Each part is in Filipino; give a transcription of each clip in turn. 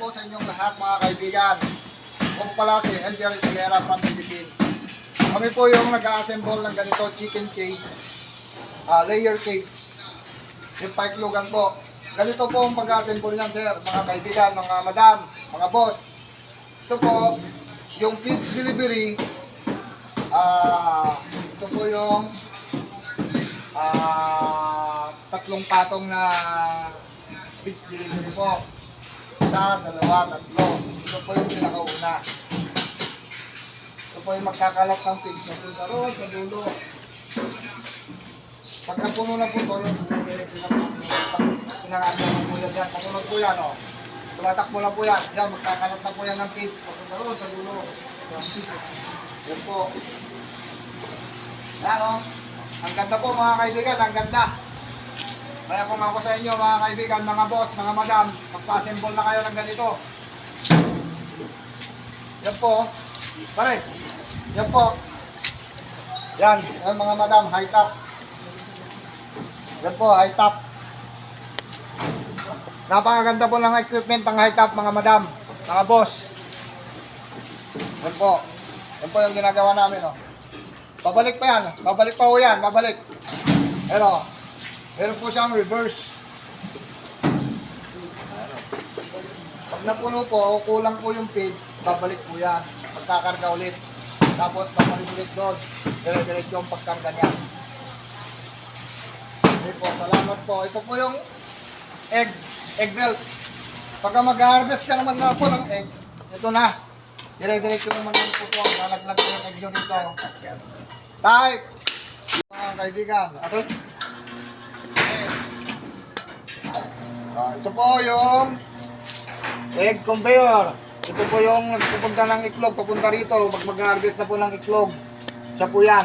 po sa inyong lahat mga kaibigan. Ako po pala si Elder Sierra from Philippines. Kami po yung nag-assemble ng ganito chicken cage, layer cage. Yung paiklugan po. Ganito po ang pag-assemble niyan, sir, mga kaibigan, mga madam, mga boss. Ito po, yung feeds delivery. Ito po yung tatlong patong na feeds delivery po. Isa, dalawa, tatlo. Ito po yung pinakauna. Ito po yung magkakalat ng feeds na punta roon sa dulo. Pag napuno na po ito, yung pinakaano na po yan. Papunod po yan, o. Tumatakbo na po yan. Yan, magkakalat na po yan ng feeds. Papunta roon sa dulo. Yan po. Yan, o. Ang ganda po mga kaibigan, ang ganda. Kaya kung ako sa inyo mga kaibigan, mga boss, mga madam, magpa-assemble na kayo ng ganito. Yan po. Pare, yan po. Yan, yan mga madam, high top. Yan po, high top. Napakaganda po ng equipment ng high top mga madam, mga boss. Yan po. Yan po yung ginagawa namin, oh. Babalik pa yan. Babalik pa po yan. Babalik. Pero, meron po siyang reverse. Pag napuno po, kulang po yung page, babalik po yan. Magkakarga ulit. Tapos, babalik ulit doon. Dire-diretso yung pagkarga niya. Okay po, salamat po. Ito po yung egg belt. Pagka mag-harvest ka naman na po ng egg, ito na. Dire-diretso naman yung po po. Lalaglag ko yung egg nyo dito. Type! Mga kaibigan. Okay? Ito po yung egg conveyor. Ito po yung nagpupunta ng itlog. Papunta rito. Pag mag-harvest na po ng itlog. Siya po yan.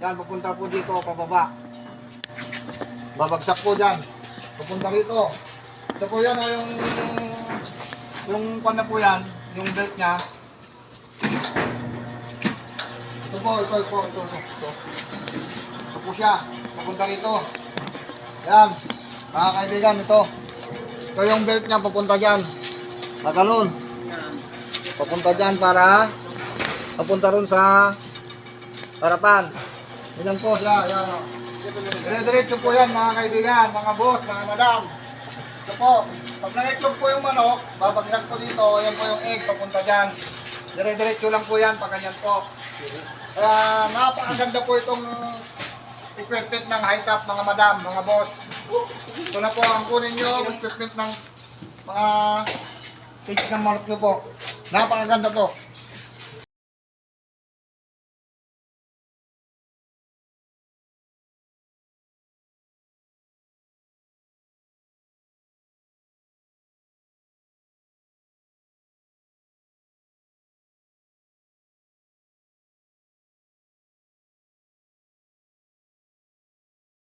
Yan, papunta po dito. Pababa. Babagsak po dyan. Papunta rito. Ito po yan. Yung pan na po yan. Yung belt niya. Ito po. Ito po siya. Papunta rito. Yan. Mga kaibigan, ito. Ito yung belt niya, papunta dyan. Tagalon. Papunta dyan para papunta ron sa harapan. Yan po siya. Yan. Dire-diretso po yan mga kaibigan, mga boss, mga madam. Ito po. Pag nang-itlog po yung manok, babagsak po dito. Yan po yung egg, papunta dyan. Dire-diretso lang po yan, pag ganyan po. Kaya napakaganda po itong equipment ng high top mga madam, mga boss. Ito na po ang kunin nyo, equipment ng mga cage ng manok nyo po. Napakaganda to.